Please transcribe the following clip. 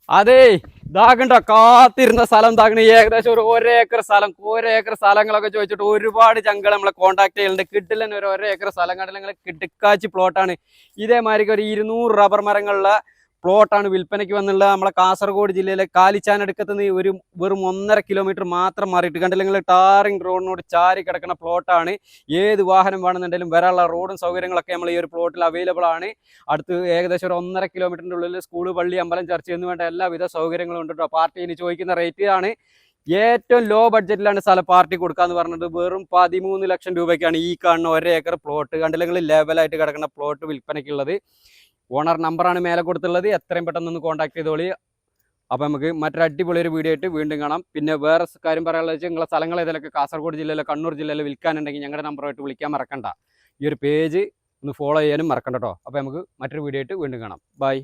അതെ, ഇതാകണ്ട കാത്തിരുന്ന സ്ഥലം ഇതാകണ ഏകദേശം ഒരേക്കർ സ്ഥലങ്ങളൊക്കെ ചോദിച്ചിട്ട് ഒരുപാട് ചങ്കൾ നമ്മളെ കോൺടാക്ട് ചെയ്യുന്നുണ്ട്. കിട്ടില്ല ഒരേക്കർ സ്ഥലം കണ്ടില്ല കിടക്കാച്ചി പ്ലോട്ടാണ്. ഇതേമാതിരി ഒരു 200 റബ്ബർ മരങ്ങളുള്ള പ്ലോട്ടാണ് വിൽപ്പനയ്ക്ക് വന്നുള്ള നമ്മളെ കാസർഗോഡ് ജില്ലയിലെ കാലിച്ചാനടുക്കത്ത് നിന്ന് വെറും 1.5 കിലോമീറ്റർ മാത്രം മാറിയിട്ട് കണ്ടില്ലെങ്കിൽ ടാറിംഗ് റോഡിനോട് ചാരി കിടക്കുന്ന പ്ലോട്ടാണ്. ഏത് വാഹനം വേണമെന്നുണ്ടെങ്കിലും വരാനുള്ള റോഡും സൗകര്യങ്ങളൊക്കെ നമ്മൾ ഈ ഒരു പ്ലോട്ടിൽ അവൈലബിൾ ആണ്. അടുത്ത് ഏകദേശം ഒരു 1.5 കിലോമീറ്ററിൻ്റെ ഉള്ളിൽ സ്കൂൾ, പള്ളി, അമ്പലം, ചർച്ച എന്ന് വേണ്ട എല്ലാവിധ സൗകര്യങ്ങളും ഉണ്ട് കേട്ടോ. പാർട്ടി ഇനി ചോദിക്കുന്ന റേറ്റ് ആണ് ഏറ്റവും ലോ ബഡ്ജറ്റിലാണ് സ്ഥലം പാർട്ടി കൊടുക്കാന്ന് പറഞ്ഞത്. വെറും 13 ലക്ഷം രൂപയ്ക്കാണ് ഈ കാണുന്ന 1 ഏക്കർ പ്ലോട്ട് കണ്ടില്ലെങ്കിൽ ലെവലായിട്ട് കിടക്കുന്ന പ്ലോട്ട് വിൽപ്പനയ്ക്കുള്ളത്. ഓണർ നമ്പറാണ് മേലെ കൊടുത്തുള്ളത്. എത്രയും പെട്ടെന്ന് കോൺടാക്ട് ചെയ്തോളി. അപ്പോൾ നമുക്ക് മറ്റൊരു അടിപൊളി ഒരു വീഡിയോ ആയിട്ട് വീണ്ടും കാണാം. പിന്നെ വേറെ കാര്യം പറയാനുള്ളത് വെച്ചാൽ നിങ്ങളെ സ്ഥലങ്ങൾ ഏതൊക്കെ കാസർഗോഡ് ജില്ലയിലോ കണ്ണൂർ ജില്ലയിലോ വിൽക്കാനുണ്ടെങ്കിൽ ഞങ്ങളുടെ നമ്പറുമായിട്ട് വിളിക്കാൻ മറക്കണ്ട. ഈ ഒരു പേജ് ഒന്ന് ഫോളോ ചെയ്യാനും മറക്കണ്ട കേട്ടോ. അപ്പോൾ നമുക്ക് മറ്റൊരു വീഡിയോ ആയിട്ട് വീണ്ടും കാണാം. ബൈ.